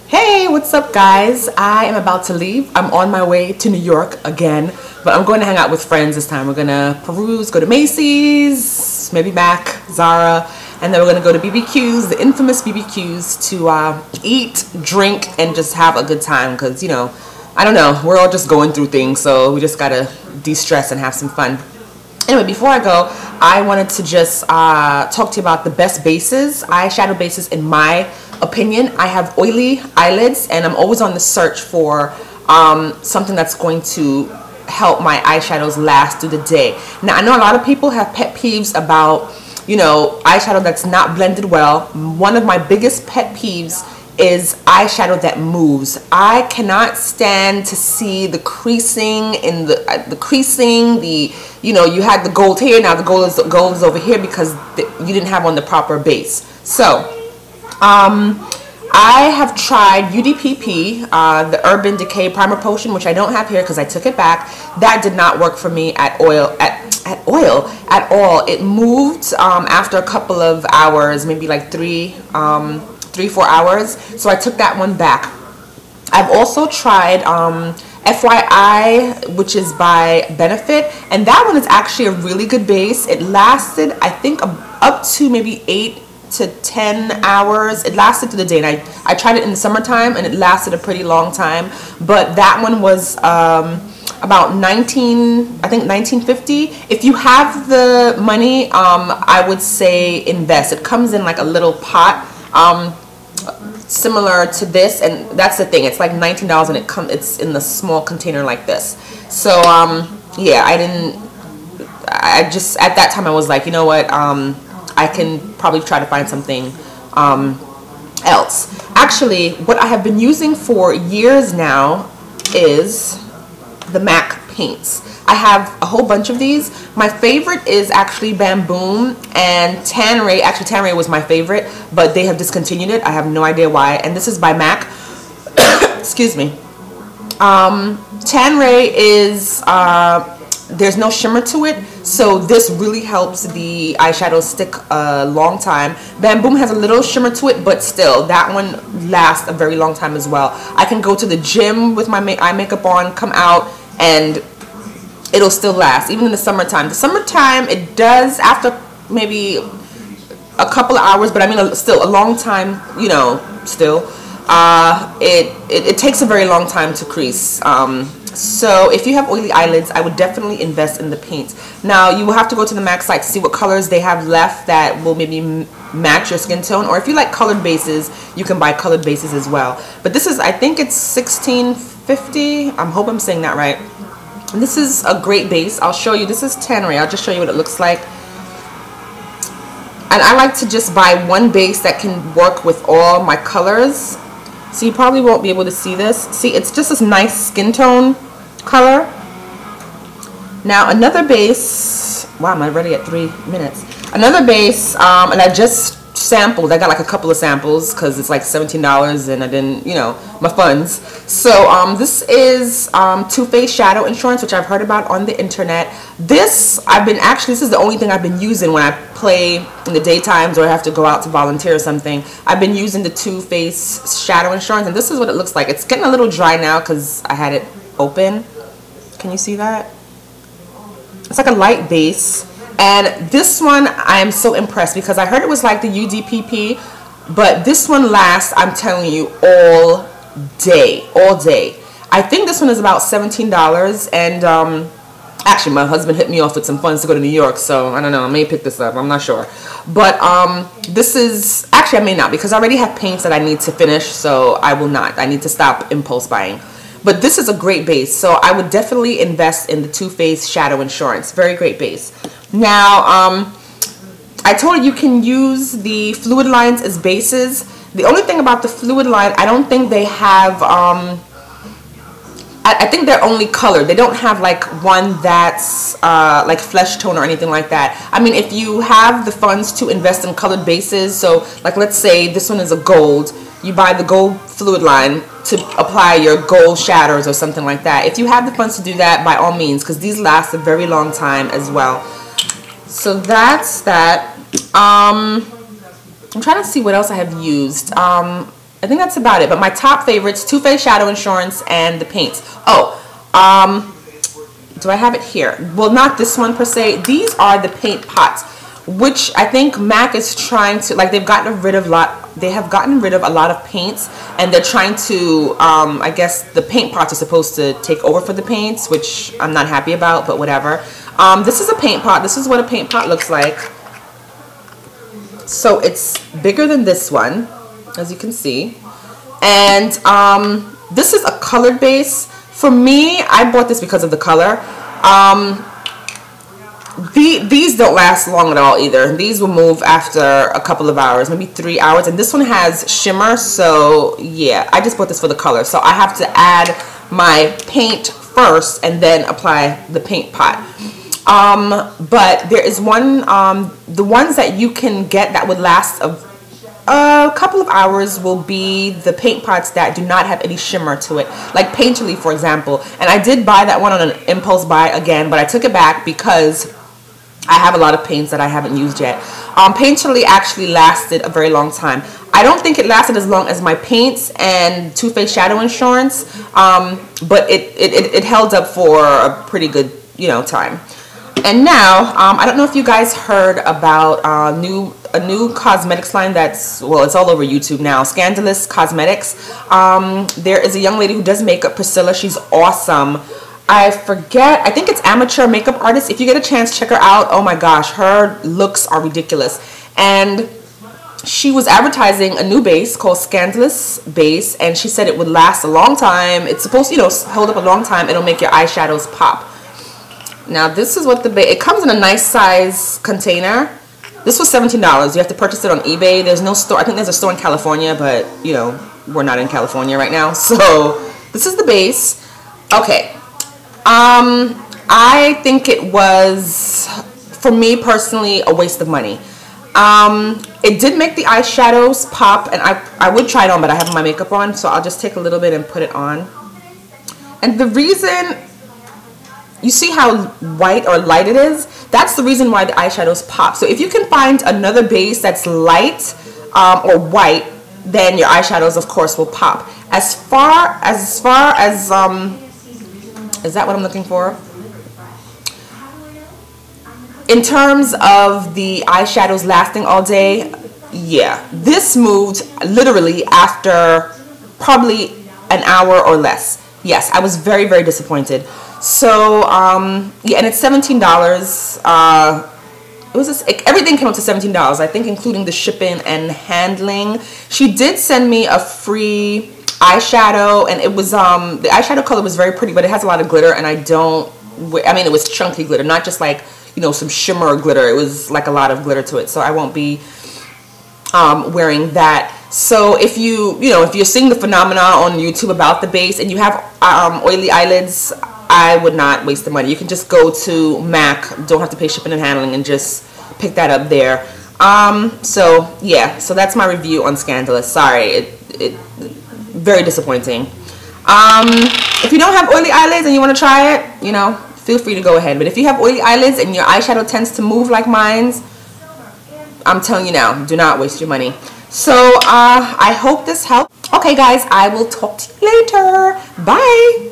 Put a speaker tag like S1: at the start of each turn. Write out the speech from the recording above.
S1: Hey, what's up guys? I am about to leave. I'm on my way to New York again, but I'm going to hang out with friends this time. We're gonna peruse, go to Macy's, maybe Mac, Zara, and then we're gonna go to BBQs, the infamous BBQs, to eat, drink, and just have a good time. Cause you know, I don't know, we're all just going through things, so we just gotta de-stress and have some fun. Anyway, before I go, I wanted to just talk to you about the best bases, eyeshadow bases in my opinion. I have oily eyelids and I'm always on the search for something that's going to help my eyeshadows last through the day. Now, I know a lot of people have pet peeves about, you know, eyeshadow that's not blended well. One of my biggest pet peeves is eyeshadow that moves. I cannot stand to see the creasing in the creasing, you know, you had the gold here, now the gold is over here because you didn't have on the proper base. So I have tried UDPP, the Urban Decay Primer Potion, which I don't have here because I took it back. That did not work for me at all. It moved after a couple of hours, maybe like 3-4 hours. So I took that one back. I've also tried FYI, which is by Benefit, and that one is actually a really good base. It lasted, I think, up to maybe 8 to 10 hours. It lasted through the day, and I tried it in the summertime and it lasted a pretty long time. But that one was about $19.50. If you have the money, I would say invest. It comes in like a little pot, similar to this, and that's the thing, it's like $19 and it's in the small container like this. So yeah, I just at that time I was like, you know what, I can probably try to find something else. Actually, what I have been using for years now is the MAC paints. I have a whole bunch of these. My favorite is actually Bamboom and Tanray. Actually, Tanray was my favorite, but they have discontinued it. I have no idea why. And this is by MAC. Excuse me. Tanray is there's no shimmer to it, so this really helps the eyeshadow stick a long time. Bamboom has a little shimmer to it, but still, that one lasts a very long time as well. I can go to the gym with my eye makeup on, come out, and it'll still last, even in the summertime. The summertime, it does after maybe a couple of hours, but I mean, still a long time, you know, still. It takes a very long time to crease. So if you have oily eyelids, I would definitely invest in the paints. Now, you will have to go to the MAC site to see what colors they have left that will maybe match your skin tone. Or if you like colored bases, you can buy colored bases as well. But this is, I think it's $16.50. I hope I'm saying that right. And this is a great base. I'll show you. This is Tanray. I'll just show you what it looks like. And I like to just buy one base that can work with all my colors. So you probably won't be able to see this. See, it's just this nice skin tone color. Now another base, wow, I'm already at 3 minutes. Another base, and I just sampled. I got like a couple of samples because it's like $17 and I didn't, you know, my funds. So this is Too Faced Shadow Insurance, which I've heard about on the internet. This is the only thing I've been using when I play in the daytimes or I have to go out to volunteer or something. I've been using the Too Faced Shadow Insurance, and this is what it looks like. It's getting a little dry now because I had it open. Can you see that? It's like a light base. And this one, I am so impressed because I heard it was like the UDPP, but this one lasts, I'm telling you, all day, all day. I think this one is about $17, and actually my husband hit me off with some funds to go to New York, so I don't know, I may pick this up, I'm not sure. But this is, actually I may not, because I already have paints that I need to finish, so I will not. I need to stop impulse buying. But this is a great base, so I would definitely invest in the Too Faced Shadow Insurance. Very great base. Now, I told you can use the Fluidlines as bases. The only thing about the Fluidline, I don't think they have, I think they're only colored. They don't have like one that's like flesh tone or anything like that. I mean, if you have the funds to invest in colored bases, so like let's say this one is a gold, you buy the gold Fluidline to apply your gold shadows or something like that. If you have the funds to do that, by all means, because these last a very long time as well. So that's that. I'm trying to see what else I have used. I think that's about it. But my top favorites: Too Faced Shadow Insurance and the paints. Oh, do I have it here? Well, not this one per se. These are the paint pots, which I think MAC is trying to, like, they've gotten rid of a lot. They have gotten rid of a lot of paints, and they're trying to, I guess the paint pots are supposed to take over for the paints, which I'm not happy about, but whatever. This is a paint pot. This is what a paint pot looks like. So it's bigger than this one, as you can see. And this is a colored base. For me, I bought this because of the color. These don't last long at all either. These will move after a couple of hours, maybe 3 hours. And this one has shimmer, so yeah, I just bought this for the color. So I have to add my paint first and then apply the paint pot. But there is one, the ones that you can get that would last a couple of hours will be the paint pots that do not have any shimmer to it, like Painterly, for example. And I did buy that one on an impulse buy again, but I took it back because I have a lot of paints that I haven't used yet. Painterly actually lasted a very long time. I don't think it lasted as long as my paints and Too Faced Shadow Insurance, but it held up for a pretty good, time. And now, I don't know if you guys heard about a new cosmetics line that's, well, it's all over YouTube now, Scandalous Cosmetics. There is a young lady who does makeup, Priscilla. She's awesome. I forget, I think it's Amateur Makeup Artist. If you get a chance, check her out. Oh my gosh, her looks are ridiculous. And she was advertising a new base called Scandalous Base, and she said it would last a long time. It's supposed to, hold up a long time. It'll make your eyeshadows pop. Now this is what the base, it comes in a nice size container. This was $17. You have to purchase it on eBay. There's no store. I think there's a store in California, but we're not in California right now. So this is the base. Okay. I think it was, for me personally, a waste of money. It did make the eyeshadows pop, and I would try it on, but I have my makeup on, so I'll just take a little bit and put it on. And the reason, you see how white or light it is? That's the reason why the eyeshadows pop. So if you can find another base that's light or white, then your eyeshadows, of course, will pop. As far as is that what I'm looking for? In terms of the eyeshadows lasting all day, yeah. This moved literally after probably an hour or less. Yes, I was very, very disappointed. So, yeah, and it's $17. It was just, everything came up to $17, I think, including the shipping and handling. She did send me a free eyeshadow, and it was the eyeshadow color was very pretty, but it has a lot of glitter, and I mean, it was chunky glitter, not just like some shimmer glitter. It was like a lot of glitter to it, so I won't be wearing that. So if if you're seeing the phenomena on YouTube about the base and you have oily eyelids, I would not waste the money. You can just go to MAC, don't have to pay shipping and handling, and just pick that up there. So yeah, so that's my review on Scandalous. Sorry, it very disappointing. If you don't have oily eyelids and you want to try it, feel free to go ahead. But if you have oily eyelids and your eyeshadow tends to move like mine's, I'm telling you now, do not waste your money. So I hope this helped. Okay guys, I will talk to you later. Bye.